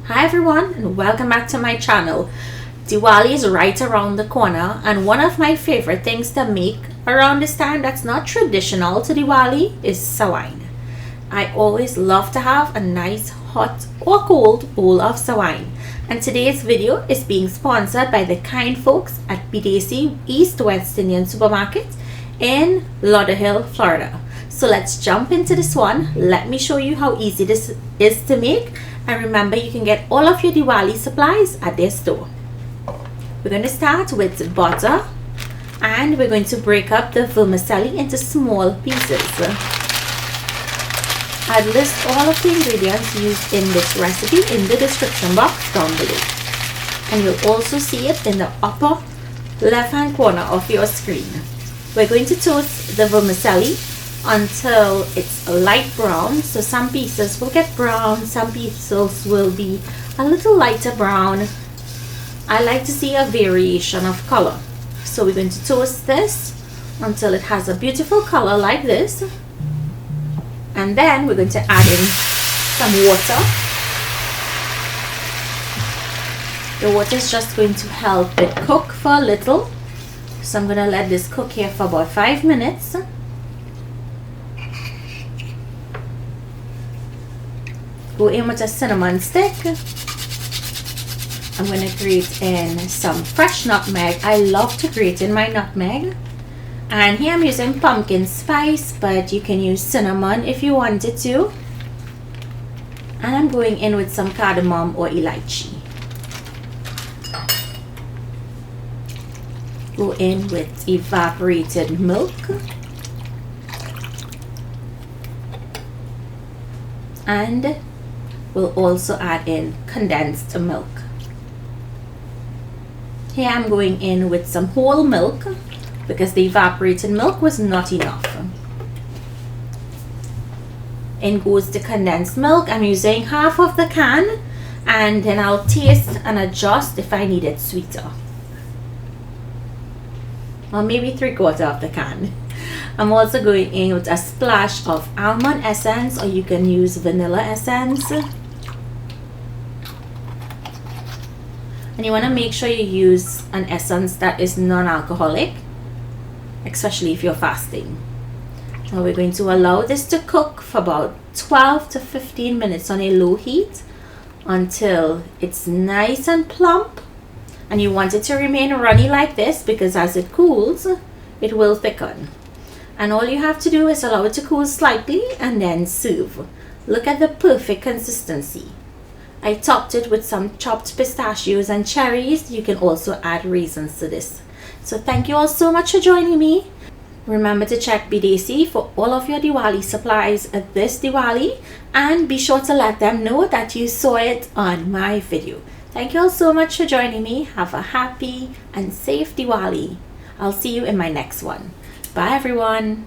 Hi everyone and welcome back to my channel. Diwali is right around the corner, and one of my favorite things to make around this time that's not traditional to Diwali is Sawine. I always love to have a nice hot or cold bowl of Sawine, and today's video is being sponsored by the kind folks at BDC East West Indian Supermarket in Lauderhill, Florida. So let's jump into this one. Let me show you how easy this is to make. And remember, you can get all of your Diwali supplies at their store. We're going to start with butter, and we're going to break up the vermicelli into small pieces. I'll list all of the ingredients used in this recipe in the description box down below. And you'll also see it in the upper left hand corner of your screen. We're going to toast the vermicelli until it's light brown. So some pieces will get brown, some pieces will be a little lighter brown. I like to see a variation of color. So we're going to toast this until it has a beautiful color like this, and then we're going to add in some water. The water is just going to help it cook for a little. So I'm going to let this cook here for about 5 minutes. Go in with a cinnamon stick. I'm going to grate in some fresh nutmeg. I love to grate in my nutmeg. And here I'm using pumpkin spice, but you can use cinnamon if you wanted to. And I'm going in with some cardamom or allergy. Go in with evaporated milk. And we'll also add in condensed milk. Here I'm going in with some whole milk because the evaporated milk was not enough. In goes the condensed milk. I'm using half of the can, and then I'll taste and adjust if I need it sweeter. Or maybe 3/4 of the can. I'm also going in with a splash of almond essence, or you can use vanilla essence. And you want to make sure you use an essence that is non-alcoholic, especially if you're fasting. Now we're going to allow this to cook for about 12 to 15 minutes on a low heat until it's nice and plump. And you want it to remain runny like this because as it cools, it will thicken. And all you have to do is allow it to cool slightly and then serve. Look at the perfect consistency. I topped it with some chopped pistachios and cherries. You can also add raisins to this. So thank you all so much for joining me. Remember to check BDC for all of your Diwali supplies at this Diwali, and be sure to let them know that you saw it on my video. Thank you all so much for joining me. Have a happy and safe Diwali. I'll see you in my next one. Bye everyone.